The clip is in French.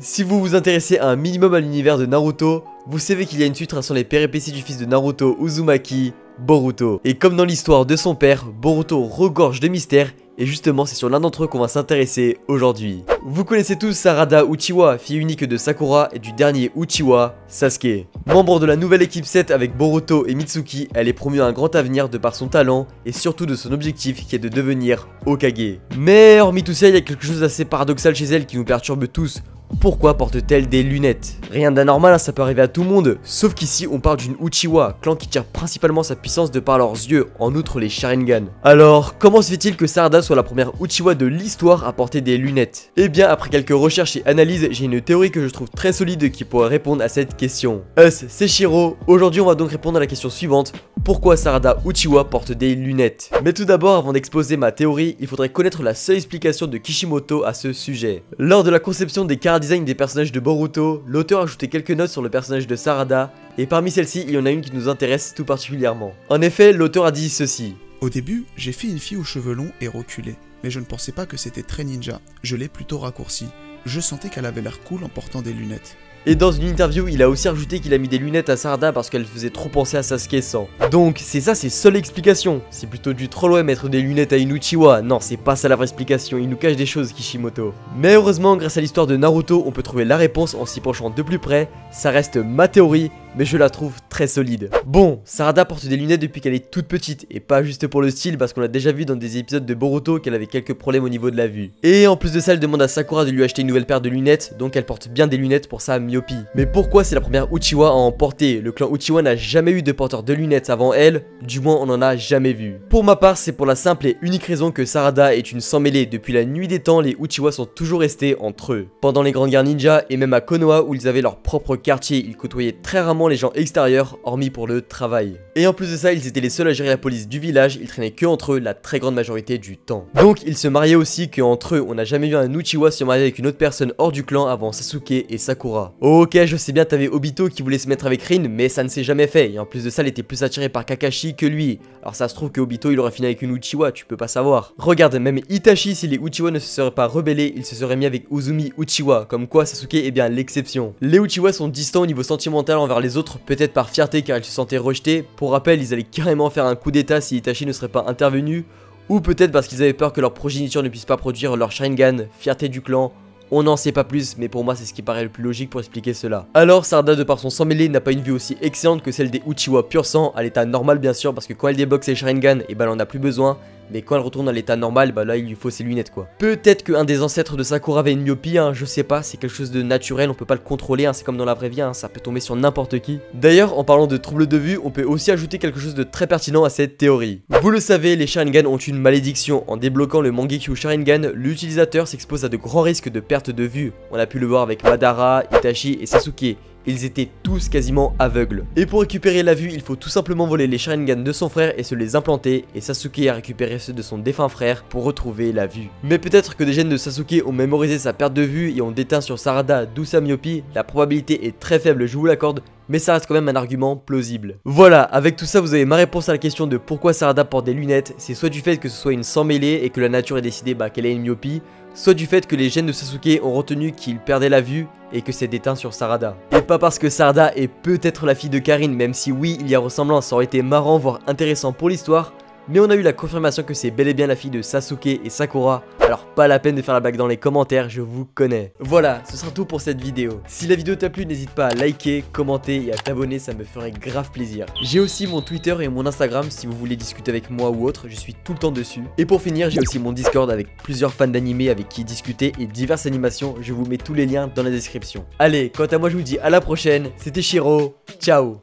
Si vous vous intéressez un minimum à l'univers de Naruto, vous savez qu'il y a une suite traçant les péripéties du fils de Naruto, Uzumaki, Boruto. Et comme dans l'histoire de son père, Boruto regorge de mystères. Et justement, c'est sur l'un d'entre eux qu'on va s'intéresser aujourd'hui. Vous connaissez tous Sarada Uchiwa, fille unique de Sakura et du dernier Uchiwa, Sasuke. Membre de la nouvelle équipe 7 avec Boruto et Mitsuki, elle est promue à un grand avenir de par son talent et surtout de son objectif qui est de devenir Hokage. Mais hormis tout ça, il y a quelque chose d'assez paradoxal chez elle qui nous perturbe tous. Pourquoi porte-t-elle des lunettes? Rien d'anormal, hein, ça peut arriver à tout le monde. Sauf qu'ici, on parle d'une Uchiwa, clan qui tire principalement sa puissance de par leurs yeux, en outre les Sharingan. Alors, comment se fait-il que Sarada soit la première Uchiwa de l'histoire à porter des lunettes? Eh bien, après quelques recherches et analyses, j'ai une théorie que je trouve très solide qui pourrait répondre à cette question. C'est Shiro. Aujourd'hui, on va donc répondre à la question suivante. Pourquoi Sarada Uchiwa porte des lunettes? Mais tout d'abord, avant d'exposer ma théorie, il faudrait connaître la seule explication de Kishimoto à ce sujet. Lors de la conception des design des personnages de Boruto, l'auteur a ajouté quelques notes sur le personnage de Sarada, et parmi celles-ci, il y en a une qui nous intéresse tout particulièrement. En effet, l'auteur a dit ceci. Au début, j'ai fait une fille aux cheveux longs et reculés, mais je ne pensais pas que c'était très ninja, je l'ai plutôt raccourci. Je sentais qu'elle avait l'air cool en portant des lunettes. Et dans une interview, il a aussi rajouté qu'il a mis des lunettes à Sarada parce qu'elle faisait trop penser à Sasuke sans. Donc c'est ça ses seules explications. C'est plutôt du troll ouais mettre des lunettes à une Uchiwa. Non, c'est pas ça la vraie explication, il nous cache des choses Kishimoto. Mais heureusement, grâce à l'histoire de Naruto, on peut trouver la réponse en s'y penchant de plus près. Ça reste ma théorie, mais je la trouve très solide. Bon, Sarada porte des lunettes depuis qu'elle est toute petite, et pas juste pour le style parce qu'on a déjà vu dans des épisodes de Boruto qu'elle avait quelques problèmes au niveau de la vue. Et en plus de ça, elle demande à Sakura de lui acheter une nouvelle paire de lunettes, donc elle porte bien des lunettes pour sa myopie. Mais pourquoi c'est la première Uchiwa à en porter? Le clan Uchiwa n'a jamais eu de porteur de lunettes avant elle, du moins on en a jamais vu. Pour ma part, c'est pour la simple et unique raison que Sarada est une sans-mêlée. Depuis la nuit des temps, les Uchiwa sont toujours restés entre eux. Pendant les grandes guerres ninja et même à Konoha où ils avaient leur propre quartier, ils côtoyaient très rarement les gens extérieurs, hormis pour le travail. Et en plus de ça, ils étaient les seuls à gérer la police du village, ils traînaient que entre eux la très grande majorité du temps. Donc ils se mariaient aussi que entre eux, on n'a jamais vu un Uchiwa se marier avec une autre personne hors du clan avant Sasuke et Sakura. Ok, je sais bien, t'avais Obito qui voulait se mettre avec Rin, mais ça ne s'est jamais fait. Et en plus de ça, elle était plus attirée par Kakashi que lui. Alors ça se trouve que Obito il aurait fini avec une Uchiwa, tu peux pas savoir. Regarde, même Itachi, si les Uchiwa ne se seraient pas rebellés, il se serait mis avec Uzumi Uchiwa, comme quoi Sasuke est bien l'exception. Les Uchiwa sont distants au niveau sentimental envers les autres, peut-être par fierté car ils se sentaient rejetés. Pour rappel, ils allaient carrément faire un coup d'état si Itachi ne serait pas intervenu, ou peut-être parce qu'ils avaient peur que leur progéniture ne puisse pas produire leur Sharingan, fierté du clan. On n'en sait pas plus, mais pour moi c'est ce qui paraît le plus logique pour expliquer cela. Alors Sarada, de par son sang mêlé, n'a pas une vue aussi excellente que celle des Uchiwa pur sang, à l'état normal bien sûr, parce que quand elle débloque ses Sharingan, et bah elle en a plus besoin. Mais quand elle retourne à l'état normal, bah là il lui faut ses lunettes quoi. Peut-être qu'un des ancêtres de Sakura avait une myopie, hein, je sais pas, c'est quelque chose de naturel, on peut pas le contrôler, hein, c'est comme dans la vraie vie, hein, ça peut tomber sur n'importe qui. D'ailleurs, en parlant de troubles de vue, on peut aussi ajouter quelque chose de très pertinent à cette théorie. Vous le savez, les Sharingan ont une malédiction, en débloquant le Mangekyo Sharingan, l'utilisateur s'expose à de grands risques de perte de vue. On a pu le voir avec Madara, Itachi et Sasuke. Ils étaient tous quasiment aveugles. Et pour récupérer la vue, il faut tout simplement voler les Sharingan de son frère et se les implanter. Et Sasuke a récupéré ceux de son défunt frère pour retrouver la vue. Mais peut-être que des gènes de Sasuke ont mémorisé sa perte de vue et ont déteint sur Sarada, d'où sa myopie. La probabilité est très faible, je vous l'accorde, mais ça reste quand même un argument plausible. Voilà, avec tout ça, vous avez ma réponse à la question de pourquoi Sarada porte des lunettes. C'est soit du fait que ce soit une sans mêlée et que la nature ait décidé qu'elle ait une myopie, soit du fait que les gènes de Sasuke ont retenu qu'il perdait la vue et que c'est déteint sur Sarada. Et pas parce que Sarada est peut-être la fille de Karin, même si oui, il y a ressemblance, ça aurait été marrant voire intéressant pour l'histoire. Mais on a eu la confirmation que c'est bel et bien la fille de Sasuke et Sakura. Alors pas la peine de faire la blague dans les commentaires, je vous connais. Voilà, ce sera tout pour cette vidéo. Si la vidéo t'a plu, n'hésite pas à liker, commenter et à t'abonner, ça me ferait grave plaisir. J'ai aussi mon Twitter et mon Instagram si vous voulez discuter avec moi ou autre, je suis tout le temps dessus. Et pour finir, j'ai aussi mon Discord avec plusieurs fans d'animé avec qui discuter et diverses animations, je vous mets tous les liens dans la description. Allez, quant à moi je vous dis à la prochaine, c'était Shiro, ciao.